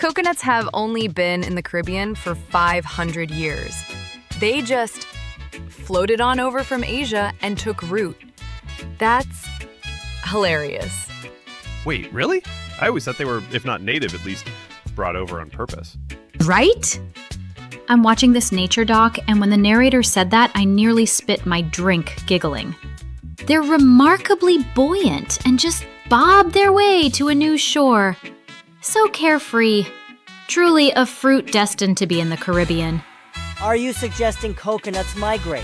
Coconuts have only been in the Caribbean for 500 years. They just floated on over from Asia and took root. That's hilarious. Wait, really? I always thought they were, if not native, at least brought over on purpose. Right? I'm watching this nature doc, and when the narrator said that, I nearly spit my drink giggling. They're remarkably buoyant and just bob their way to a new shore. So carefree. Truly a fruit destined to be in the Caribbean. Are you suggesting coconuts migrate?